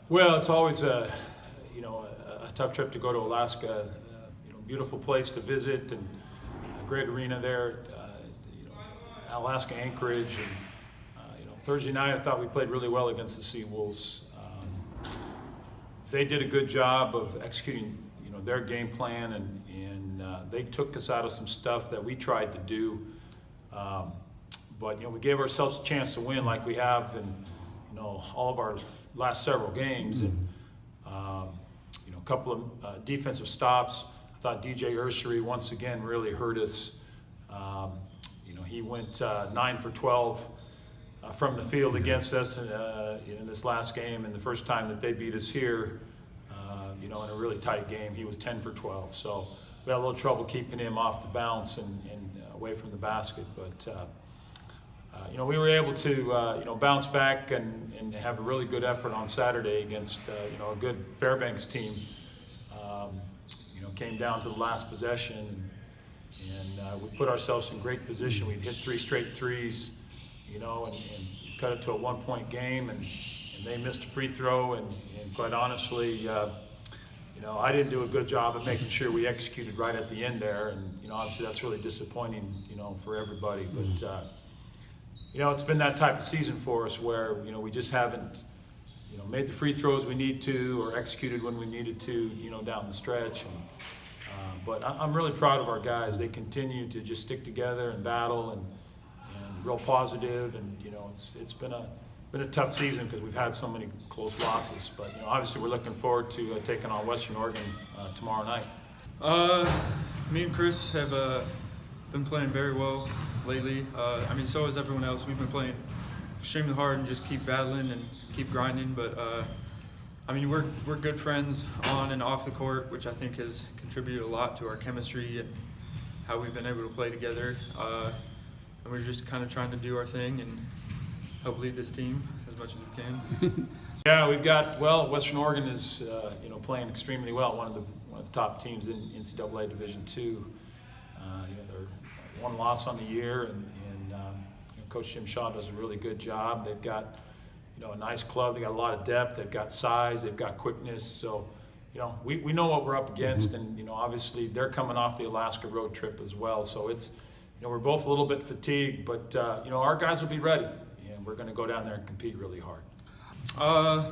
Well, it's always a tough trip to go to Alaska. Beautiful place to visit and a great arena there. Alaska Anchorage. And, Thursday night I thought we played really well against the Seawolves. They did a good job of executing their game plan, and they took us out of some stuff that we tried to do. But we gave ourselves a chance to win like we have in all of our last several games. And a couple of defensive stops. I thought DJ Ursery once again really hurt us. He went 9 for 12 from the field against us in this last game, and the first time that they beat us here, in a really tight game, he was 10 for 12. So we had a little trouble keeping him off the bounce and away from the basket. But we were able to bounce back and have a really good effort on Saturday against a good Fairbanks team. Came down to the last possession, and we put ourselves in great position. We'd hit 3 straight threes, and cut it to a 1-point game, and they missed a free throw, and quite honestly, I didn't do a good job of making sure we executed right at the end there, and obviously that's really disappointing, for everybody. But it's been that type of season for us where we just haven't made the free throws we need to or executed when we needed to down the stretch. But I'm really proud of our guys. They continue to just stick together and battle and real positive, and it's been a tough season because we've had so many close losses. But obviously we're looking forward to taking on Western Oregon tomorrow night. Me and Chris have been playing very well lately. So has everyone else. We've been playing extremely hard and just keep battling and keep grinding. But we're good friends on and off the court, which I think has contributed a lot to our chemistry and how we've been able to play together. And we're just kind of trying to do our thing and help lead this team as much as we can. Yeah, we've got Western Oregon is playing extremely well. One of the top teams in NCAA Division II. They're one loss on the year, and Coach Jim Shaw does a really good job. They've got a nice club. They got a lot of depth. They've got size. They've got quickness. So we know what we're up against, and obviously they're coming off the Alaska road trip as well. So it's we're both a little bit fatigued, but our guys will be ready, and we're going to go down there and compete really hard.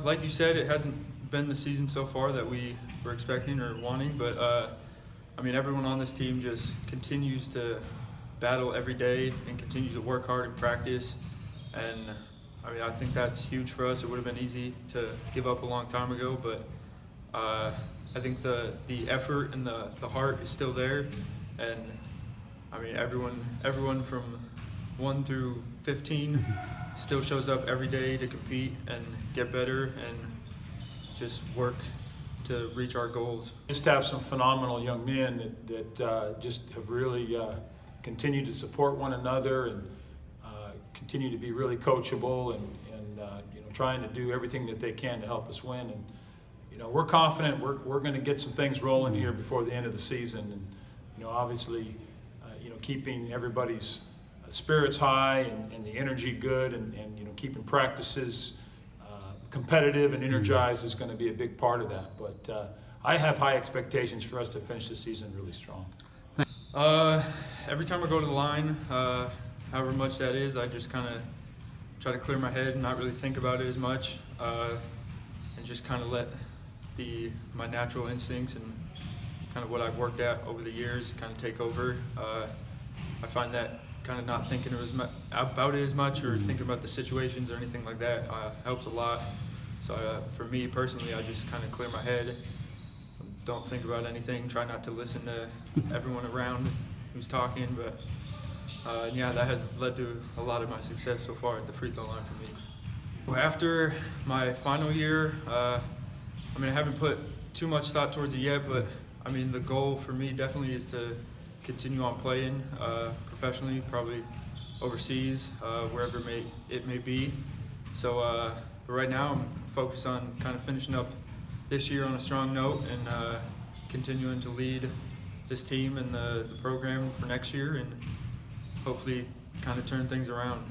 Like you said, it hasn't been the season so far that we were expecting or wanting, but everyone on this team just continues to battle every day and continues to work hard and practice. And I think that's huge for us. It would have been easy to give up a long time ago, but I think the effort and the heart is still there. And everyone from 1 through 15 still shows up every day to compete and get better and just work to reach our goals. Just have some phenomenal young men that just have really continued to support one another and continue to be really coachable and trying to do everything that they can to help us win. And we're confident we're going to get some things rolling here before the end of the season. And obviously keeping everybody's spirits high and the energy good and keeping practices competitive and energized is going to be a big part of that. But I have high expectations for us to finish the season really strong. Every time I go to the line, however much that is, I just kind of try to clear my head and not really think about it as much, and just kind of let my natural instincts and kind of what I've worked at over the years kind of take over. I find that kind of not thinking about it as much or thinking about the situations or anything like that helps a lot. So for me personally, I just kind of clear my head, don't think about anything, try not to listen to everyone around who's talking, but that has led to a lot of my success so far at the free throw line for me. After my final year, I haven't put too much thought towards it yet, but the goal for me definitely is to continue on playing professionally, probably overseas, wherever it may be. So but right now I'm focused on kind of finishing up this year on a strong note and continuing to lead this team and the program for next year and hopefully kind of turn things around.